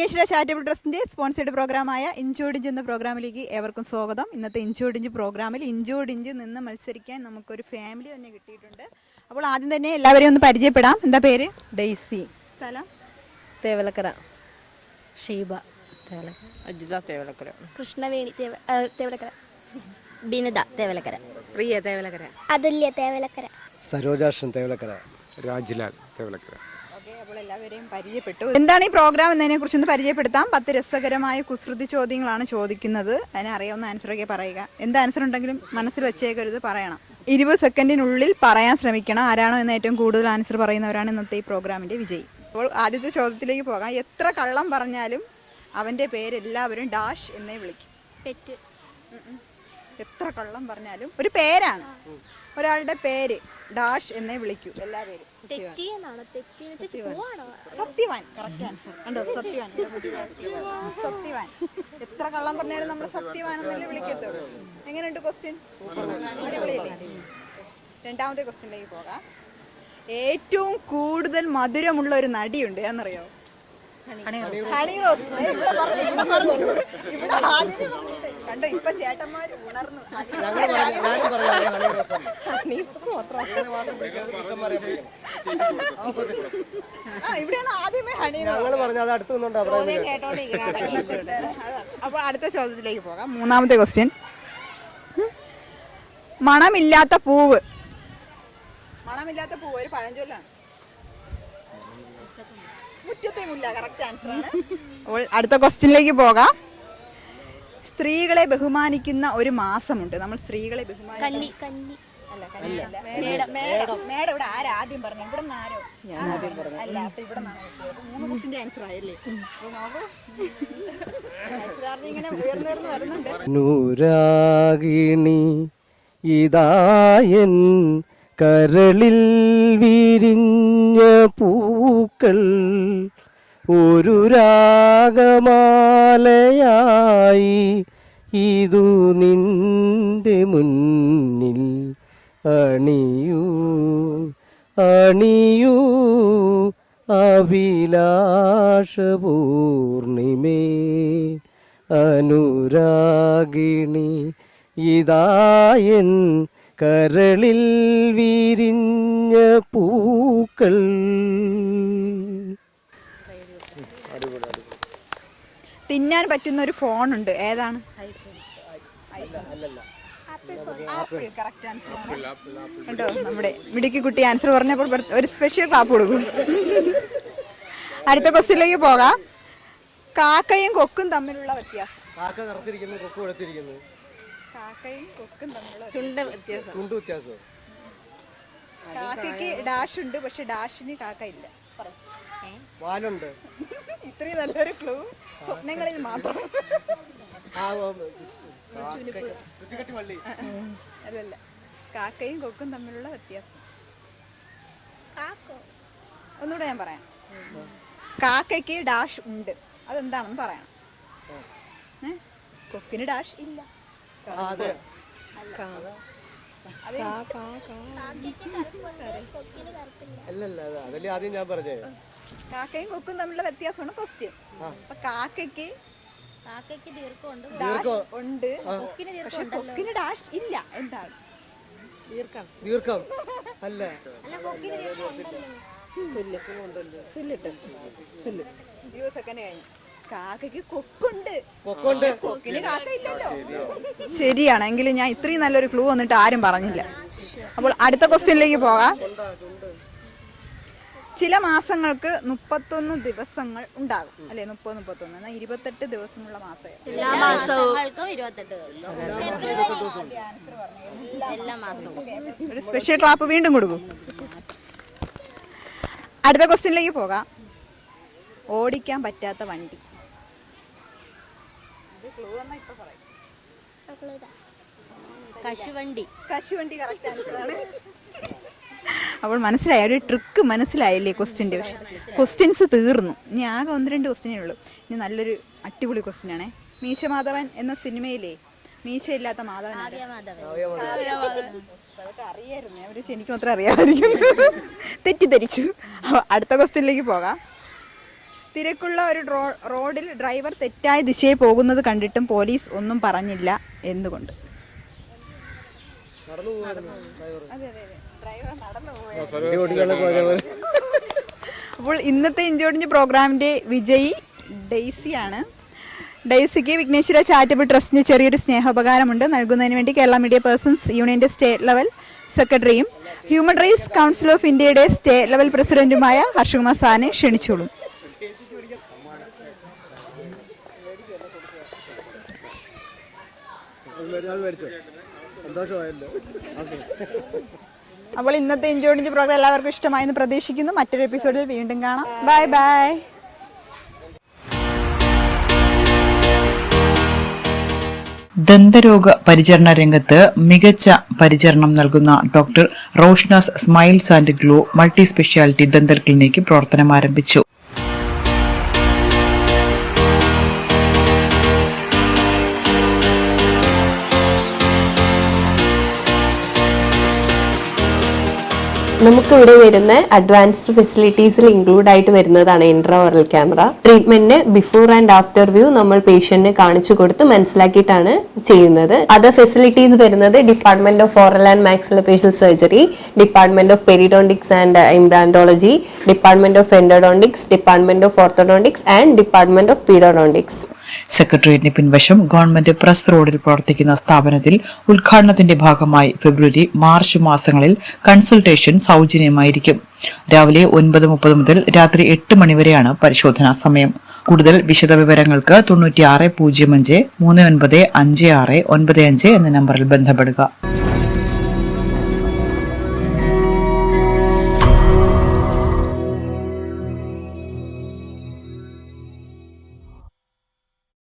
Vighneshwara charitable ട്രസ്റ്റിൻ്റെ sponsored പ്രോഗ്രാമായ ഇഞ്ചോടിഞ്ച് എന്ന പ്രോഗ്രാമിലേക്ക് ഏവർക്കും സ്വാഗതം. ഇന്നത്തെ ഇഞ്ചോടിഞ്ച് പ്രോഗ്രാമിൽ ഇഞ്ചോടിഞ്ച് നിന്ന് മത്സരിക്കാൻ നമുക്കൊരു ഫാമിലി തന്നെ കിട്ടിയിട്ടുണ്ട്. അപ്പോൾ ആദ്യം തന്നെ എല്ലാവരെയും ഒന്ന് പരിചയപ്പെടാം. എന്താ പേര്? ഡെയ്സി. സ്ഥലം? തേവലക്കര. ഷീബ തേവലക്കര. അജിത തേവലക്കര. കൃഷ്ണവേണി തേവലക്കര. ബിനിത തേവലക്കര. പ്രിയ തേവലക്കര. അതുല്യ തേവലക്കര. സരോജാഷൻ തേവലക്കര. രാജ്ലാൽ തേവലക്കര. അപ്പോൾ എല്ലാവരെയും പരിചയപ്പെട്ടു. എന്താണ് ഈ പ്രോഗ്രാം എന്നതിനെ കുറിച്ചൊന്ന് പരിചയപ്പെടുത്താം. 10 രസകരമായ കുസൃതി ചോദ്യങ്ങളാണ് ചോദിക്കുന്നത്. അതിനെ അറിയാവുന്ന ആൻസറൊക്കെ പറയുക. എന്ത് ആൻസർ ഉണ്ടെങ്കിലും മനസ്സിൽ വെച്ചേക്കരുത്, പറയണം. 20 സെക്കൻഡിനുള്ളിൽ പറയാൻ ശ്രമിക്കണം. ആരാണോ എന്ന് ഏറ്റവും കൂടുതൽ ആൻസർ പറയുന്നവരാണ് ഇന്നത്തെ ഈ പ്രോഗ്രാമിൻ്റെ വിജയി. അപ്പോൾ ആദ്യത്തെ ചോദ്യത്തിലേക്ക് പോകാം. എത്ര കള്ളം പറഞ്ഞാലും അവൻ്റെ പേര് എല്ലാവരും ഡാഷ് എന്നേ വിളിക്കും. തെറ്റ്. എത്ര കള്ളം പറഞ്ഞാലും ഒരു പേരാണ്, ഒരാളുടെ പേര് ഡാഷ് എന്നേ വിളിക്കൂ എല്ലാവരും. സത്യവാൻ. Correct answer. കണ്ടോ, സത്യവാൻ. സത്യവാൻ. എത്ര കള്ളം പറഞ്ഞാലും നമ്മൾ സത്യവാൻ എന്നല്ലേ വിളിക്കത്തുള്ളൂ. എങ്ങനെയുണ്ട് ക്വസ്റ്റ്യൻ? അടിപൊളിയല്ലേ? രണ്ടാമത്തെ ക്വസ്റ്റ്യനിലേക്ക് പോകാം. ഏറ്റവും കൂടുതൽ മധുരമുള്ള ഒരു നടിയുണ്ട്, എന്നറിയോ? ഹണി റോസ്. ഇവിടെ ആദ്യമേ കണ്ടോ, ഇപ്പൊ ചേട്ടന്മാര് ഉണർന്നു. ഇവിടെയാണ് ആദ്യമേ ഹണി. അപ്പൊ അടുത്ത ചോദ്യത്തിലേക്ക് പോകാം. മൂന്നാമത്തെ ക്വസ്റ്റ്യൻ. മണമില്ലാത്ത പൂവ്. മണമില്ലാത്ത പൂവ് ഒരു പഴഞ്ചൊല്ലാണ്. മുറ്റത്തെ മുല്ല. കറക്റ്റ് ആൻസർ ആണ്. അപ്പോൾ അടുത്ത ക്വസ്റ്റ്യനിലേക്ക് പോകാം. സ്ത്രീകളെ ബഹുമാനിക്കുന്ന ഒരു മാസമുണ്ട്. നമ്മൾ സ്ത്രീകളെ ബഹുമാനിക്കുന്ന മേഡം. ഇവിടെ ആരാദ്യം പറഞ്ഞു? ഇവിടെ നിന്ന് ആരോ അല്ല. അപ്പൊ ഇവിടെ 3 ക്വസ്റ്റ്യന്റെ ആൻസർ ആയല്ലേ? ഇങ്ങനെ ഉയർന്നുയർന്ന് വരുന്നുണ്ട്. നൂരാഗിണി ഇതായൻ കരളിൽ വിരിഞ്ഞ പൂക്കൾ ഒരു രാഗമാലയായി ഇതു നിന്റെ മുന്നിൽ അണിയൂ അണിയൂ അഭിലാഷപൂർണിമേ അനുരാഗിണി ഇതായൻ കരളിൽ വിരിഞ്ഞ പൂക്കൾ. തിന്നാൻ പറ്റുന്ന ഒരു ഫോൺ ഉണ്ട്. ഏതാണ്? കണ്ടോ, നമ്മുടെ മിടുക്കി കുട്ടി ആൻസർ പറഞ്ഞപ്പോൾ ഒരു സ്പെഷ്യൽ ക്ലാപ്പ് കൊടുക്കും. അടുത്ത ക്വസ്റ്റ്യനിലേക്ക് പോകാം. കാക്കയും കൊക്കും തമ്മിലുള്ള വ്യത്യാസം. കാക്കയും കൊക്കും തമ്മിലുള്ള വ്യത്യാസം. കാക്കയ്ക്ക് ഡാഷ് ഉണ്ട്, പക്ഷെ ഡാഷിന് കാക്ക ഇല്ല. വാലുണ്ട്. ഇത്രയും നല്ലൊരു ക്ലൂ സ്വപ്നങ്ങളിൽ മാത്രം. അല്ലല്ല, കാക്കയും കൊക്കും തമ്മിലുള്ള വ്യത്യാസം. ഒന്നുകൂടെ ഞാൻ പറയാം. കാക്കയ്ക്ക് ഡാഷ് ഉണ്ട്, അതെന്താണെന്ന് പറയണം. കൊക്കിന് ഡാഷ് ഇല്ല. ആദ്യം ഞാൻ പറഞ്ഞേ കാക്കയും കൊക്കും തമ്മിലുള്ള വ്യത്യാസമാണ് ക്വസ്റ്റ്യൻ. അപ്പൊ കാക്കയ്ക്ക് ഉണ്ട്, പക്ഷെ കൊക്കിന് ഡാഷ് ഇല്ല. എന്താണ്? ദീർഘം അല്ല. 20 സെക്കൻഡ് കഴിഞ്ഞു. കാക്കയ്ക്ക് കൊക്കുണ്ട്, കൊക്കിന് കാക്ക ഇല്ലല്ലോ. ശരിയാണെങ്കിൽ ഞാൻ ഇത്രയും നല്ലൊരു ക്ലൂ വന്നിട്ട് ആരും പറഞ്ഞില്ല. അപ്പോൾ അടുത്ത ക്വസ്റ്റ്യനിലേക്ക് പോകാം. ചില മാസങ്ങൾക്ക് 31 ദിവസങ്ങൾ ഉണ്ടാകും അല്ലെ? 30-31 എന്നാൽ 28 ദിവസമുള്ള മാസം. ഒരു സ്പെഷ്യൽ ക്ലാപ്പ് വീണ്ടും കൊടുക്കും. അടുത്ത ക്വസ്റ്റ്യനിലേക്ക് പോകാം. ഓടിക്കാൻ പറ്റാത്ത വണ്ടി. കശുവണ്ടി. കശുവണ്ടി കറക്റ്റ് ആൻസറാണ്. അപ്പോൾ മനസ്സിലായി, ഒരു ട്രിക്ക് മനസ്സിലായില്ലേ ക്വസ്റ്റ്യൻ്റെ? പക്ഷെ ക്വസ്റ്റ്യൻസ് തീർന്നു. ഇനി ആകെ 1-2 ക്വസ്റ്റ്യനേ ഉള്ളൂ. ഇനി നല്ലൊരു അടിപൊളി ക്വസ്റ്റ്യൻ ആണേ. മീശ മാധവൻ എന്ന സിനിമയിലെ മീശയില്ലാത്ത മാധവൻ. അതൊക്കെ അറിയായിരുന്നു, ഞാൻ വിളിച്ച് എനിക്ക് മാത്രമേ അറിയാമായിരിക്കും. തെറ്റിദ്ധരിച്ചു. അടുത്ത ക്വസ്റ്റ്യനിലേക്ക് പോകാം. തിരക്കുള്ള ഒരു റോഡിൽ ഡ്രൈവർ തെറ്റായ ദിശയിൽ പോകുന്നത് കണ്ടിട്ടും പോലീസ് ഒന്നും പറഞ്ഞില്ല. എന്തുകൊണ്ട്? അപ്പോൾ ഇന്നത്തെ ഇഞ്ചോടിഞ്ച് പ്രോഗ്രാമിന്റെ വിജയി ഡെയ്സിയാണ്. ഡെയ്സിക്ക് വിഘ്നേശ്വര ചാരിറ്റബിൾ ട്രസ്റ്റിന് ചെറിയൊരു സ്നേഹോപകാരമുണ്ട് നൽകുന്നതിന് വേണ്ടി കേരള മീഡിയ പേഴ്സൺസ് യൂണിയന്റെ സ്റ്റേറ്റ് ലെവൽ സെക്രട്ടറിയും ഹ്യൂമൻ റൈറ്റ്സ് കൗൺസിൽ ഓഫ് ഇന്ത്യയുടെ സ്റ്റേറ്റ് ലെവൽ പ്രസിഡന്റുമായ ഹർഷകുമാർ സാറിനെ ക്ഷണിച്ചോളും. അപ്പോൾ ഇന്നത്തെ ഇഞ്ചോടിഞ്ച് പ്രോഗ്രാം എല്ലാവർക്കും ഇഷ്ടമായെന്ന് പ്രതീക്ഷിക്കുന്നു. മറ്റൊരു എപ്പിസോഡിൽ വീണ്ടും കാണാം. Bye bye. ദന്തരോഗ പരിചരണ രംഗത്ത് മികച്ച പരിചരണം നൽകുന്ന doctor Roshna's smiles and glow multi speciality dental clinic പ്രവർത്തനം ആരംഭിച്ചു. നമുക്കിവിടെ വരുന്ന അഡ്വാൻസ്ഡ് ഫെസിലിറ്റീസിൽ ഇൻക്ലൂഡ് ആയിട്ട് വരുന്നതാണ് ഇൻട്രാഓറൽ ക്യാമറ. ട്രീറ്റ്മെന്റിന് ബിഫോർ ആൻഡ് ആഫ്റ്റർ വ്യൂ നമ്മൾ പേഷ്യന്റിന് കാണിച്ചു കൊടുത്ത് മനസ്സിലാക്കിയിട്ടാണ് ചെയ്യുന്നത്. അതർ ഫെസിലിറ്റീസ് വരുന്നത് department of oral and maxillofacial surgery, department of periodontics and implantology, department of endodontics, department of orthodontics and department of pedodontics. സെക്രട്ടേറിയറ്റിന് പിൻവശം ഗവൺമെന്റ് പ്രസ് റോഡിൽ പ്രവർത്തിക്കുന്ന സ്ഥാപനത്തിൽ ഉദ്ഘാടനത്തിന്റെ ഭാഗമായി ഫെബ്രുവരി മാർച്ച് മാസങ്ങളിൽ കൺസൾട്ടേഷൻ സൗജന്യമായിരിക്കും. രാവിലെ 9:30 മുതൽ രാത്രി 8 മണിവരെയാണ് പരിശോധനാ സമയം. കൂടുതൽ വിശദവിവരങ്ങൾക്ക് 9605 395695 എന്ന നമ്പറിൽ ബന്ധപ്പെടുക.